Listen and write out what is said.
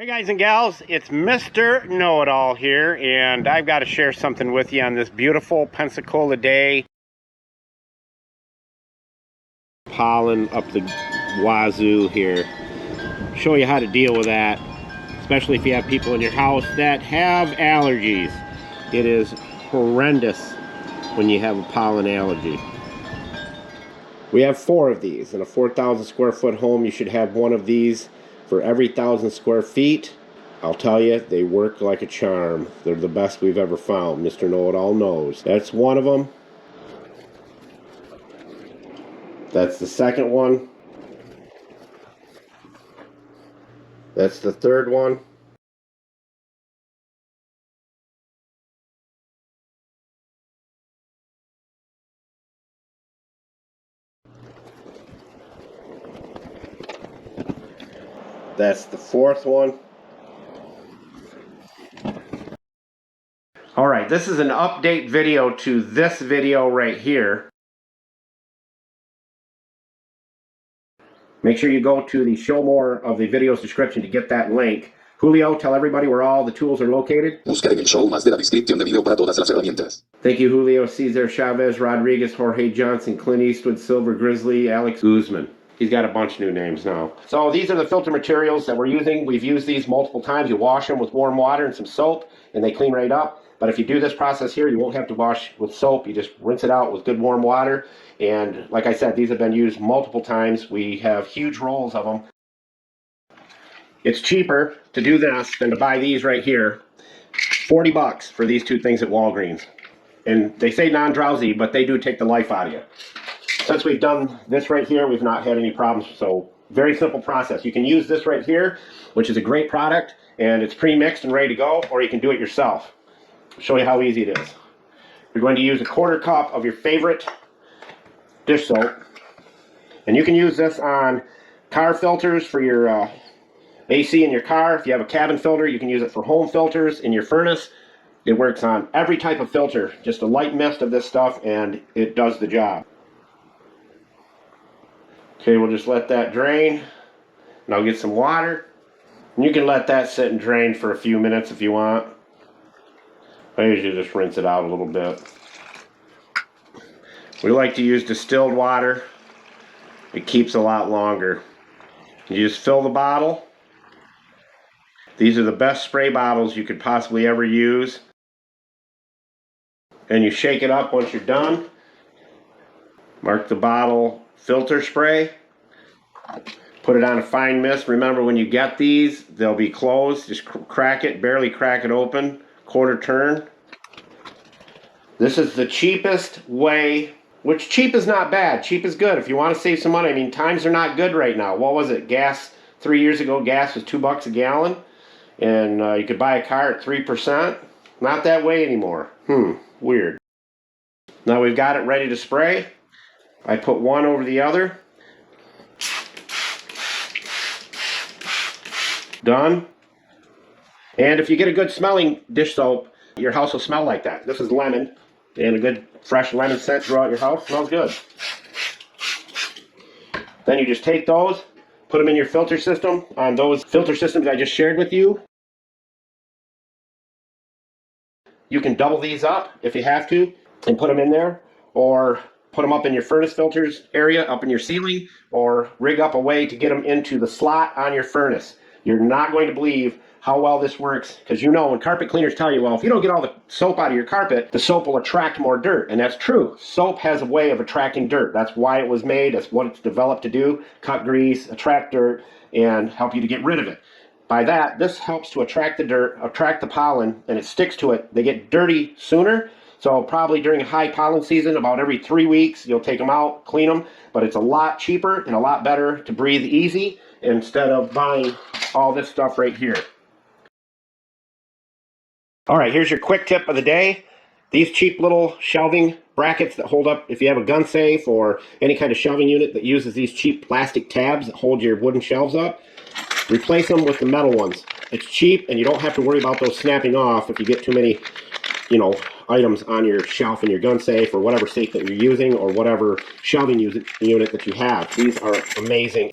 Hey guys and gals, it's Mr. Know-It-All here, and I've got to share something with you on this beautiful Pensacola day. Pollen up the wazoo here. Show you how to deal with that, especially if you have people in your house that have allergies. It is horrendous when you have a pollen allergy. We have 4 of these. In a 4,000 square foot home, you should have one of these for every 1,000 square feet. I'll tell you, they work like a charm. They're the best we've ever found. Mr. Know-It-All knows. That's one of them. That's the second one. That's the third one. That's the fourth one. Alright, this is an update video to this video right here. Make sure you go to the show more of the video's description to get that link. Julio, tell everybody where all the tools are located. Busca en el show más de la descripción de video para todas las herramientas. Thank you, Julio, Cesar Chavez, Rodriguez, Jorge Johnson, Clint Eastwood, Silver Grizzly, Alex Guzman. He's got a bunch of new names now. So these are the filter materials that we're using. We've used these multiple times. You wash them with warm water and some soap, and they clean right up. But if you do this process here, you won't have to wash with soap. You just rinse it out with good warm water. And like I said, these have been used multiple times. We have huge rolls of them. It's cheaper to do this than to buy these right here. 40 bucks for these 2 things at Walgreens. And they say non-drowsy, but they do take the life out of you. Since we've done this right here, we've not had any problems. So very simple process. You can use this right here, which is a great product, and it's pre-mixed and ready to go, or you can do it yourself. I'll show you how easy it is. You're going to use a 1/4 cup of your favorite dish soap, and you can use this on car filters for your AC in your car. If you have a cabin filter, you can use it for home filters in your furnace. It works on every type of filter. Just a light mist of this stuff, and it does the job. Okay, we'll just let that drain, and I'll get some water. And you can let that sit and drain for a few minutes if you want. I usually just rinse it out a little bit. We like to use distilled water. It keeps a lot longer. You just fill the bottle. These are the best spray bottles you could possibly ever use. And you shake it up once you're done. Mark the bottle filter spray. Put it on a fine mist. Remember, when you get these, they'll be closed. Just crack it, barely crack it open. 1/4 turn. This is the cheapest way, which cheap is not bad. Cheap is good if you want to save some money. I mean, times are not good right now. What was it? Gas, 3 years ago, gas was $2 a gallon. And you could buy a car at 3%. Not that way anymore. Weird. Now we've got it ready to spray. I put one over the other. Done. And if you get a good smelling dish soap, your house will smell like that. This is lemon, and a good fresh lemon scent throughout your house. Smells good. Then you just take those, put them in your filter system on those filter systems I just shared with you. You can double these up if you have to and put them in there, or put them up in your furnace filters area, up in your ceiling, or rig up a way to get them into the slot on your furnace. You're not going to believe how well this works, because you know when carpet cleaners tell you, well, if you don't get all the soap out of your carpet, the soap will attract more dirt. And that's true. Soap has a way of attracting dirt. That's why it was made. That's what it's developed to do. Cut grease, attract dirt, and help you to get rid of it. By that, this helps to attract the dirt, attract the pollen, and it sticks to it. They get dirty sooner. So probably during high pollen season, about every 3 weeks, you'll take them out, clean them. But it's a lot cheaper and a lot better to breathe easy instead of buying all this stuff right here. All right, here's your quick tip of the day. These cheap little shelving brackets that hold up, if you have a gun safe or any kind of shelving unit that uses these cheap plastic tabs that hold your wooden shelves up, replace them with the metal ones. It's cheap, and you don't have to worry about those snapping off if you get too many, items on your shelf in your gun safe or whatever safe that you're using, or whatever shelving unit that you have. These are amazing.